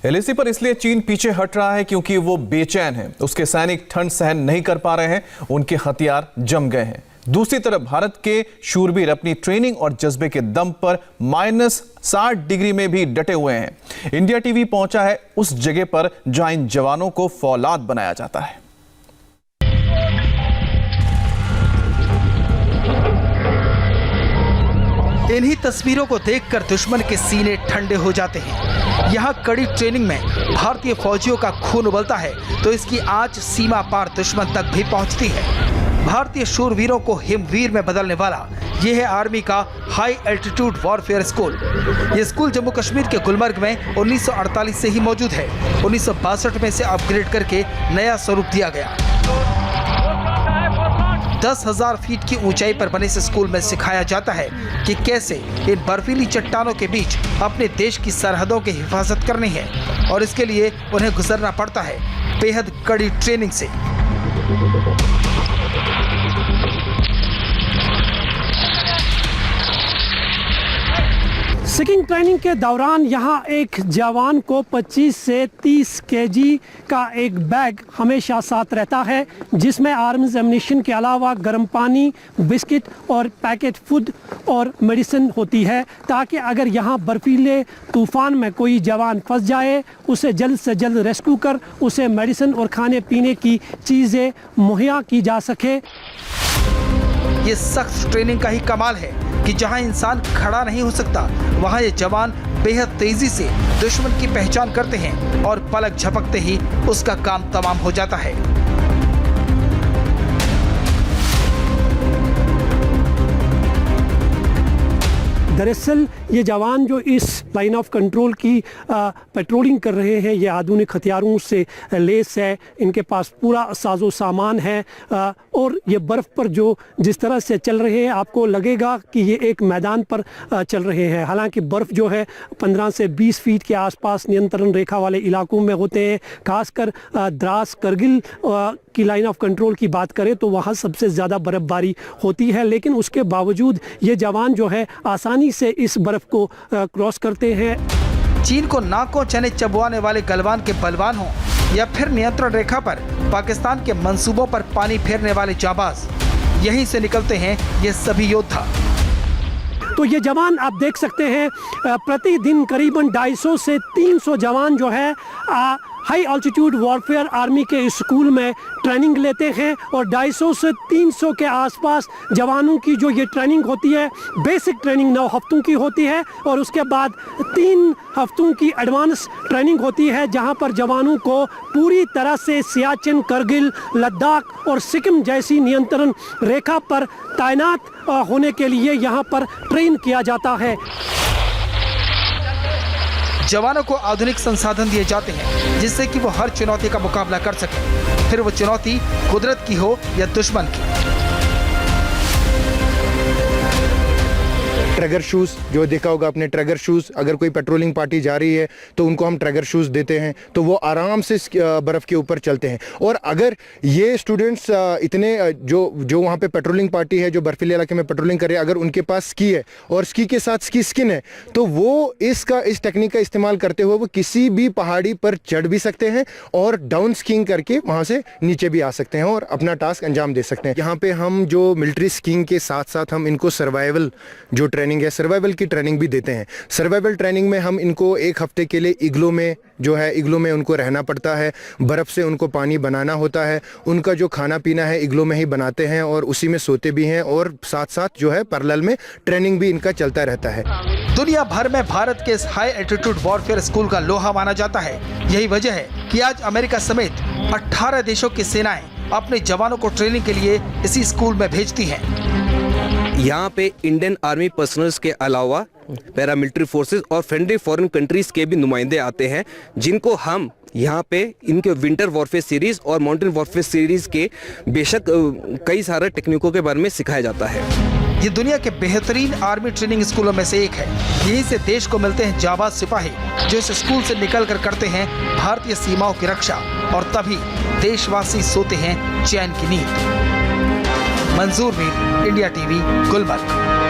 LAC पर इसलिए चीन पीछे हट रहा है क्योंकि वो बेचैन है। उसके सैनिक ठंड सहन नहीं कर पा रहे हैं, उनके हथियार जम गए हैं। दूसरी तरफ भारत के शूरवीर अपनी ट्रेनिंग और जज्बे के दम पर -60 डिग्री में भी डटे हुए हैं। इंडिया टीवी पहुंचा है उस जगह पर जहां इन जवानों को फौलाद बनाया जाता है। इन्हीं तस्वीरों को देखकर दुश्मन के सीने ठंडे हो जाते हैं। यहाँ कड़ी ट्रेनिंग में भारतीय फौजियों का खून उबलता है तो इसकी आंच सीमा पार दुश्मन तक भी पहुँचती है। भारतीय शूरवीरों को हिमवीर में बदलने वाला ये है आर्मी का हाई एल्टीट्यूड वॉरफेयर स्कूल। ये स्कूल जम्मू कश्मीर के गुलमर्ग में 1948 से ही मौजूद है। 1962 में से अपग्रेड करके नया स्वरूप दिया गया। 10,000 फीट की ऊंचाई पर बने इस स्कूल में सिखाया जाता है कि कैसे इन बर्फीली चट्टानों के बीच अपने देश की सरहदों की हिफाजत करनी है और इसके लिए उन्हें गुजरना पड़ता है बेहद कड़ी ट्रेनिंग से। स्किंग ट्रेनिंग के दौरान यहाँ एक जवान को 25 से 30 केजी का एक बैग हमेशा साथ रहता है, जिसमें आर्म्स एम्यूनिशन के अलावा गर्म पानी, बिस्किट और पैकेट फूड और मेडिसिन होती है, ताकि अगर यहाँ बर्फीले तूफान में कोई जवान फंस जाए उसे जल्द से जल्द रेस्क्यू कर उसे मेडिसिन और खाने पीने की चीज़ें मुहैया की जा सके। ये सख्त ट्रेनिंग का ही कमाल है कि जहां इंसान खड़ा नहीं हो सकता वहां ये जवान बेहद तेजी से दुश्मन की पहचान करते हैं और पलक झपकते ही उसका काम तमाम हो जाता है। दरअसल ये जवान जो इस लाइन ऑफ कंट्रोल की पेट्रोलिंग कर रहे हैं, ये आधुनिक हथियारों से लेस है, इनके पास पूरा साजो सामान है और ये बर्फ़ पर जो जिस तरह से चल रहे हैं आपको लगेगा कि ये एक मैदान पर चल रहे हैं। हालांकि बर्फ़ जो है 15 से 20 फीट के आसपास नियंत्रण रेखा वाले इलाकों में होते हैं। खासकर द्रास करगिल की लाइन ऑफ कंट्रोल की बात करें तो वहाँ सबसे ज़्यादा बर्फ़बारी होती है, लेकिन उसके बावजूद ये जवान जो है आसानी से इस बर्फ़ को क्रॉस करते हैं। चीन को नाकों चने चबवाने वाले गलवान के बलवान हों या फिर नियंत्रण रेखा पर पाकिस्तान के मंसूबों पर पानी फेरने वाले जाबाज, यहीं से निकलते हैं ये सभी योद्धा। तो ये जवान आप देख सकते हैं प्रतिदिन करीबन 250 से 300 जवान जो है हाई ऑल्टीट्यूड वॉरफेयर आर्मी के स्कूल में ट्रेनिंग लेते हैं और 250 से 300 के आसपास जवानों की जो ये ट्रेनिंग होती है, बेसिक ट्रेनिंग 9 हफ्तों की होती है और उसके बाद 3 हफ्तों की एडवांस ट्रेनिंग होती है, जहां पर जवानों को पूरी तरह से सियाचिन, करगिल, लद्दाख और सिक्किम जैसी नियंत्रण रेखा पर तैनात होने के लिए यहाँ पर ट्रेन किया जाता है। जवानों को आधुनिक संसाधन दिए जाते हैं जिससे कि वो हर चुनौती का मुकाबला कर सकें, फिर वो चुनौती कुदरत की हो या दुश्मन की। ट्रैगर शूज़ जो देखा होगा आपने, ट्रैगर शूज़ अगर कोई पेट्रोलिंग पार्टी जा रही है तो उनको हम ट्रैगर शूज़ देते हैं तो वो आराम से बर्फ़ के ऊपर चलते हैं। और अगर ये स्टूडेंट्स इतने जो वहाँ पे पेट्रोलिंग पार्टी है जो बर्फीले इलाके में पेट्रोलिंग कर रहे हैं, अगर उनके पास स्की है और स्की के साथ स्की स्किन है तो वो इस टेक्निक का इस्तेमाल करते हुए वो किसी भी पहाड़ी पर चढ़ भी सकते हैं और डाउन स्कीइंग करके वहाँ से नीचे भी आ सकते हैं और अपना टास्क अंजाम दे सकते हैं। यहाँ पे हम जो मिलिट्री स्कीइंग के साथ साथ हम इनको सर्वाइवल जो ट्रेनिंग है, सर्वाइवल की ट्रेनिंग भी देते हैं। सर्वाइवल ट्रेनिंग में हम इनको 1 हफ्ते के लिए इग्लो में उनको रहना पड़ता है, बर्फ़ से उनको पानी बनाना होता है, उनका जो खाना पीना है इग्लो में ही बनाते हैं और उसी में सोते भी हैं और साथ साथ जो है पैरेलल में ट्रेनिंग भी इनका चलता रहता है। दुनिया भर में भारत के इस हाई एल्टीट्यूड वॉरफेयर स्कूल का लोहा माना जाता है। यही वजह है कि आज अमेरिका समेत 18 देशों की सेनाएं अपने जवानों को ट्रेनिंग के लिए इसी स्कूल में भेजती हैं। यहाँ पे इंडियन आर्मी पर्सनल्स के अलावा पैरामिलिट्री फोर्सेस और फ्रेंडली फॉरेन कंट्रीज के भी नुमाइंदे आते हैं, जिनको हम यहाँ पे इनके विंटर वॉरफेयर सीरीज और माउंटेन वॉरफेयर सीरीज के बेशक कई सारे टेक्निकों के बारे में सिखाया जाता है। ये दुनिया के बेहतरीन आर्मी ट्रेनिंग स्कूलों में से एक है। यहीं से देश को मिलते हैं जाबाज सिपाही जो इस स्कूल से निकल कर करते हैं भारतीय सीमाओं की रक्षा और तभी देशवासी सोते हैं चैन की नींद। मंजूर मीर, इंडिया टीवी, गुलमर्ग।